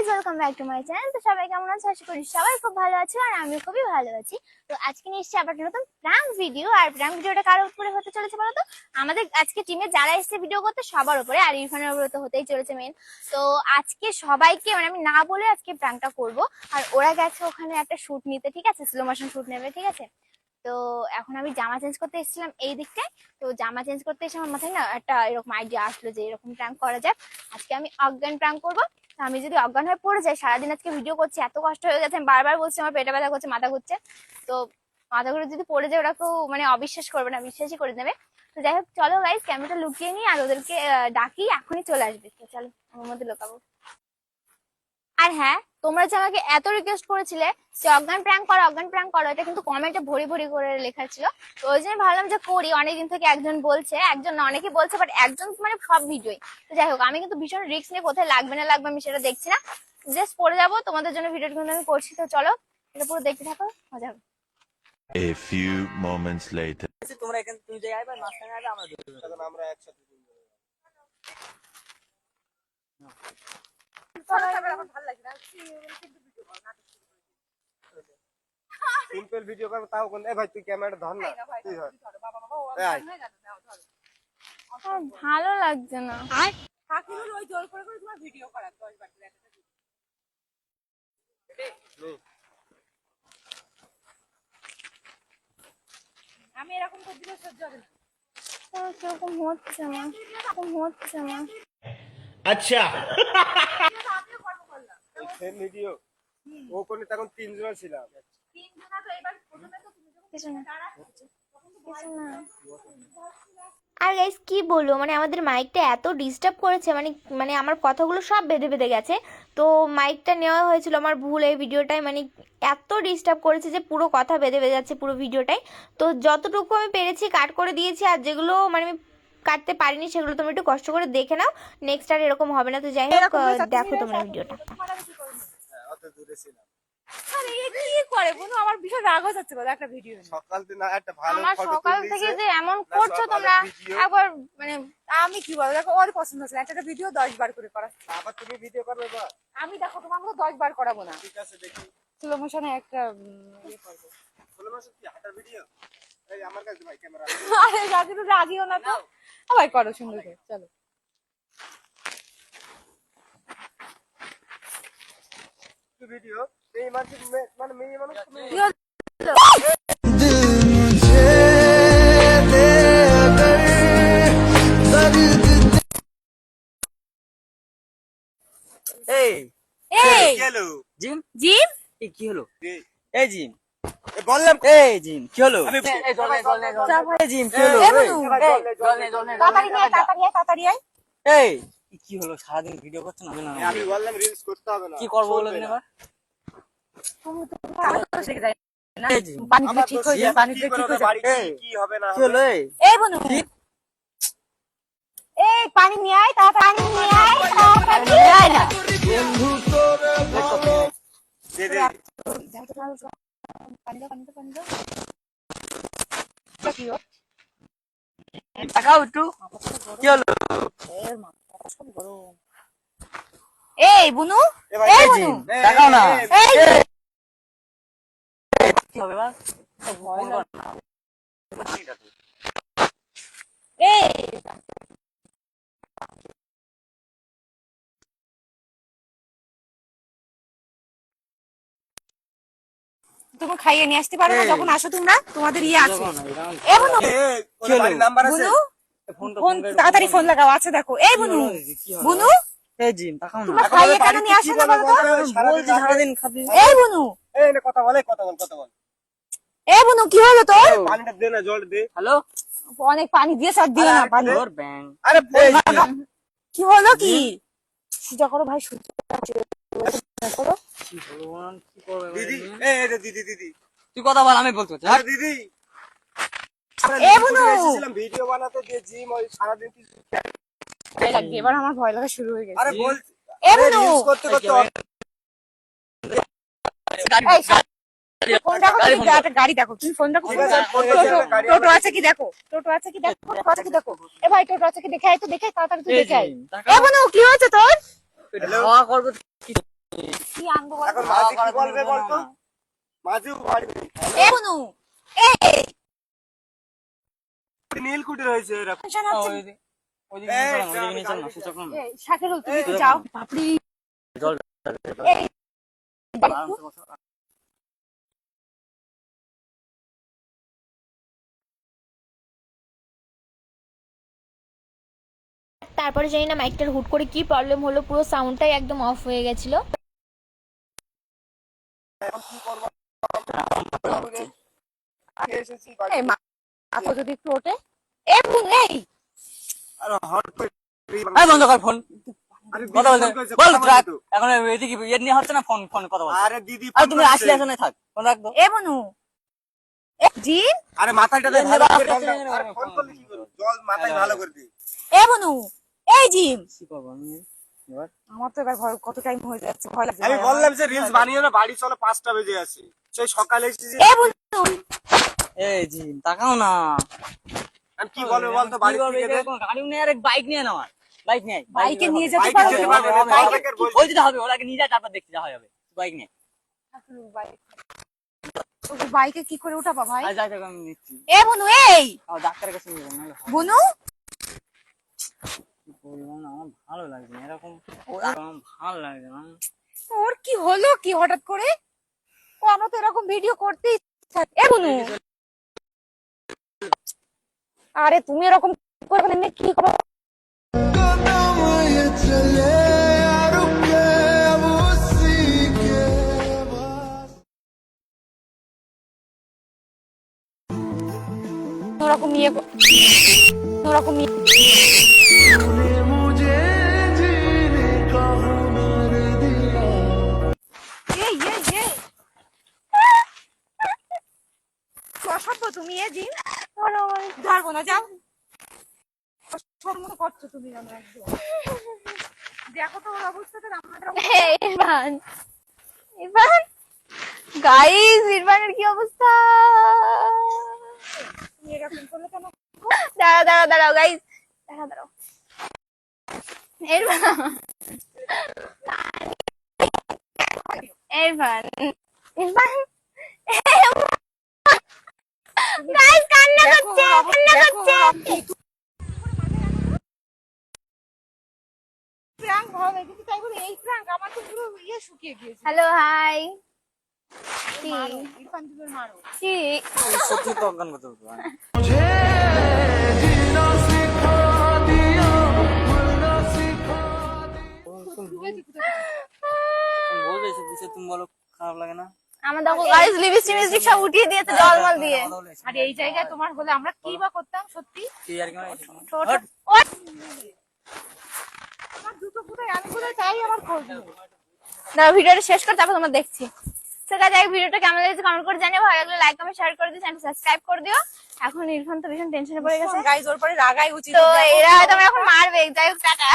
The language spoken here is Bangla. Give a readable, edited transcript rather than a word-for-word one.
Welcome back to my channel. তো সবাই কেমন আছে? আশা করি সবাই খুব ভালো আছে আর আমি খুবই ভালো আছি। তো আজকে নিয়ে এসেছি আবার নতুন প্র্যাঙ্ক ভিডিও। আর প্র্যাঙ্ক ভিডিওটা কার উপরে হতে চলেছে বলো তো? আমাদের আজকে টিমে যারা এসেছে ভিডিও করতে সবার উপরে, আর ইরফানের উপরে তো হতেই চলেছে মেন। তো আজকে সবাইকে মানে আমি না বলে আজকে প্র্যাঙ্কটা করবো। আর ওরা গেছে ওখানে একটা শুট নিতে, ঠিক আছে, স্লো মোশন শুট নেবে, ঠিক আছে। তো এখন আমি জামা চেঞ্জ করতে এসেছিলাম এই দিকটায়। তো জামা চেঞ্জ করতে এসে আমার মাথায় না একটা এরকম আইডিয়া আসলো যে এরকম প্র্যাঙ্ক করা যায়। আজকে আমি অজ্ঞান প্র্যাঙ্ক করবো। আমি যদি অজ্ঞান হয়ে পড়ে যাই, সারাদিন আজকে ভিডিও করছি, এত কষ্ট হয়ে গেছে, আমি বারবার বলছি আমার পেটে ব্যথা করছে, মাথা ঘুরছে। তো মাথা ঘুরে যদি পড়ে যায় ওরা কেউ মানে অবিশ্বাস করবে না, বিশ্বাসই করে নেবে। তো যাই হোক, চলো গাইস ক্যামেরাটা লুকিয়ে নিই আর ওদেরকে ডাকি, এখনই চলে আসবে। তো চলো আমার মধ্যে লুকাবো। আর হ্যাঁ, তোমরা যে আমাকে এত রিকোয়েস্ট করেছিলে যে অজ্ঞান প্র্যাঙ্ক করো, অজ্ঞান প্র্যাঙ্ক করো, এটা কিন্তু কমেন্টে ভরি ভরি করে লেখা ছিল। তো ওই জন্য ভাবলাম যে করি। অনেকদিন থেকে একজন বলছে, একজন না অনেকে বলছে, বাট একজন মানে সব ভিডিওই। তো যাই হোক, আমি কিন্তু ভীষণ রিস্ক নিয়ে কোথায় লাগবে না লাগবে আমি সেটা দেখছি না, জাস্ট পড়ে যাবো। তোমাদের জন্য ভিডিওটা কিন্তু আমি করছি। তো চলো এটা পুরো দেখতে থাকো, মজা হবে। A few moments later. তোমরা এখানে তুমি যে আইবা মাঝখানে আইবা আমরা একসাথে সিম্পল ভিডিও করব তাও কোন ভাই তুই ক্যামেরাটা ধর না, তুই ধর। ভালো লাগছে না। ঠাকুরের ওই জোর করে করে তোমার ভিডিও করা 10 বার করে একটা ভিডিও। আমি এরকম করে দিলে সহ্য হবে না। এরকম হচ্ছে না, এরকম হচ্ছে না। আচ্ছা এই ভিডিও ও কোন তখন 3 জন ছিলাম। 3 জনা তো এবার প্রথমে তো তুমি যখন কিছু না, তারা কিছু না। আর গাইস কি বলবো, মানে আমাদের মাইকটা এত ডিস্টার্ব করেছে, মানে মানে আমার কথাগুলো সব বেঁধে বেঁধে গেছে। তো মাইকটা নেওয়া হয়েছিল আমার ভুল এই ভিডিওটায়, মানে এত ডিস্টার্ব করেছে যে পুরো কথা বেঁধে বেঁধে যাচ্ছে পুরো ভিডিওটাই। তো যতটুকু আমি পেরেছি কাট করে দিয়েছি, আর যেগুলো মানে আমি কাটতে পারিনি সেগুলো তুমি একটু কষ্ট করে দেখে নাও, নেক্সট আর এরকম হবে না। তো যাই হোক, দেখো তোমরা ভিডিওটা। অত দূরে ছিলাম। আরে এ কি করে বন্ধু, আমার ভীষণ রাগ হচ্ছে বলো একটা ভিডিও নিয়ে। সকাল থেকে না একটা ভালো আমার ফটো সকাল তুললিছে থেকে যে এমন করছো তোমরা, একবার মানে আমি কি বলবো, দেখো ওর পছন্দ হচ্ছে একটা ভিডিও 10 বার করে করা। আবার তুমি ভিডিও করবে বা আমি দেখো তোমার মতো 10 বার করাবো না। ঠিক আছে দেখি স্লো মোশনে একটা ইয়ে করবো। বলে মাসে কি হাঁটার ভিডিও এই আমার কাছে ভাই ক্যামেরা আরে রাজি তো রাজিও না তো। সবাই করো সুন্দর করে, চলো। ভিডিও এই মানে মেয়ে মানুষ তুমি এই এই কি হলো জিম জিম এই কি হলো এই জিম বললাম এই জিম কি হলো আমি এই জল নে এই জিম কি হলো জল নে তাড়াতাড়ি আয়, তাড়াতাড়ি আয়, তাড়াতাড়ি আয়। এই কি হলো সারাদিন ভিডিও করছ না আমি বললাম রিলস করতে হবে না কি করব বলে দিন এবার এই জিম পানি দিয়ে ঠিক হয়ে যায়, পানি দিয়ে ঠিক হয়ে যায়। কি হবে না কি হলো এই বনু, এই পানি নিয়ে আয়, তাড়াতাড়ি নিয়ে আয়, তাড়াতাড়ি নিয়ে আয় না। বন্ধু তোরে ভালো দে দে পানি দাও, পানি দাও, পানি দাও। কি হলো? তাকাও একটু কি হলো এই বুনু, এই বুনু, তাকাও না এই কি হবে বা এই তুমি খাইয়ে নিয়ে আসতে পারো না যখন আসো তোমরা, তোমাদের ইয়ে আছে। এই বুনু, কি হলো নাম্বার আছে ফোন তাড়াতাড়ি ফোন লাগাও, আছে দেখো। এই বুনু, বুনু এই জিম তাকাও না তোমরা খাইয়ে কেন নিয়ে আসো না বলো তো? বলছি সারাদিন খাবি এই বুনু, এই না কথা বল এই বুনু কি হলো তোর? পানিটা দে না জল দে হ্যালো অনেক পানি দিয়ে সব দিও না পানি। ওর ব্যাং আরে কি হলো কি? সুজা করো ভাই, সুজা করো। কি ভগবান কি করবে দিদি এই দিদি তুই কথা বল আমি বলতে আরে দিদি এই বুনু, এসেছিলাম ভিডিও বানাতে দিয়ে জিম ওই সারাদিন কি এবার আমার ভয় লাগা শুরু হয়ে গেছে। আরে বল এই বুনু, রিলস করতে করতে ফোন রাখো, তুমি একটা গাড়ি দেখো, তুমি ফোন রাখো। ঠিক আছে, ফোন করছি, একটা গাড়ি টোটো আছে কি দেখো, টোটো আছে কি দেখো, টোটো আছে কি দেখো। এ ভাই টোটো আছে কি দেখে আয় তো, দেখে আয়, তাড়াতাড়ি তুই দেখে আয়। এ বনু কি হয়েছে তোর? হাওয়া করবো কি আনবো বল? এখন মাঝি কি বলবে বলতো? মাঝিও বাড়ি এ বনু নীলকুঠি রয়েছে এরকম। জানাচ্ছে শাকেরুল, তুমি একটু যাও বাপরে। এই তারপরে জানি না মাইকটার হুট করে কি প্রবলেম হলো, পুরো সাউন্ডটাই একদম অফ হয়ে গেছিল। এই মাথা যদি একটু ওঠে। এ বনু এই আর হট করে এই বন্ধ কর ফোন। আরে কথা বলতে দিদি বল ফোন ট্রাক করেছে, এখন এদিকে ইয়ে নিয়ে হচ্ছে না, ফোন ফোন কথা বল। আরে দিদি আর ফোন তুমি করেছে। আসলে আসো না, থাক ফোন রাখ দো। এ বনু এ জিন আরে মাথাটা দে ভালো করে জল দাও। আরে ফোন করলে কি করব? জল মাথায় ভালো করে দি। এ বনু এই জিম। কি করব আমি এবার? আমার তো এবার ভয়, কত টাইম হয়ে যাচ্ছে, ভয় লাগছে। আমি বললাম যে রিলস বানিয়ে না, বাড়ি চলো, 5টা বেজে আছে। সেই সকালে এসেছি। এ বনু এই জি তাকাও না। আমি কি বলবো বলতো বাড়ি কি করবে? থেকে দে। এরকম গাড়ি নিয়ে আর বাইক নিয়ে না, আমার বাইক নিয়ে আয়। বাইকে নিয়ে যেতে বাইকে পারবে? যেতে পারবে না, বাইকের বলছি। বলতে তো হবে, ওরাকে নিয়ে যায় তারপর দেখতে যা হয় হবে। বাইক নিয়ে বাইকে কি করে উঠাবা ভাই? আর যাই যাক আমি নিচ্ছি। এ বনু এই আমার ডাক্তারের কাছে নিয়ে যাবো নাহলে হবে না। বনু কি বলবো না, আমার ভালো লাগছে না এরকম, আমার ভালো লাগছে না। ওর কি হলো কি হঠাৎ করে? ও আমরা তো এরকম ভিডিও করতেই থাকি। এ বনু আরে তুমি এরকম করবে না, এমনি কি করবে? ওরকম নিয়ে ওরকম নিয়ে এই অসভ্য তুমি। এ জিন ধরবো না, যাও। অসম্মান করছো তুমি জানো একদম। দেখো তো ওর অবস্থাটা, আমাদের ইরফান, ইরফান গাইস, ইরফানের কি অবস্থা? তুমি এরকম করলে কেন? দাঁড়াও গাইস, দাঁড়াও। ইরফান, ইরফান, ইরফান গাইস কান্না করছে, প্র্যাঙ্ক ভালো লাগে, কিন্তু তাই বলে এই প্র্যাঙ্ক আমার তো পুরো ইয়ে শুকিয়ে গিয়েছে। Hello hi. কি মারো, ইরফান তুমি মারো। কি সত্যি তো অজ্ঞান করতে হবে। বলবে এসব বিষয়ে, তুমি বলো খারাপ লাগে না? আমার দেখো গাইস লিপস্টিক মিস্টিক সব উঠিয়ে দিয়েছে জলমল দিয়ে। আর এই জায়গায় তোমার হলে আমরা কি বা করতাম সত্যি। কি আর কি মানে ছোট আমার দুটো কোথায়, আমি কোথায়, তাই আমার খোঁজ নেই। দাঁড়াও ভিডিওটা শেষ করে তারপর তোমরা দেখছি। তো গাইস এই ভিডিওটা কেমন লেগেছে কমেন্ট করে জানিও, ভালো লাগলে লাইক কমেন্ট শেয়ার করে দিও, চ্যানেলটা সাবস্ক্রাইব করে দিও। এখন ইরফান তো ভীষণ টেনশনে পড়ে গেছে, গাইজ ওর পরে রাগাই উচিত। তো এরা হয়তো আমার এখন মারবে। যাই হোক টাটা।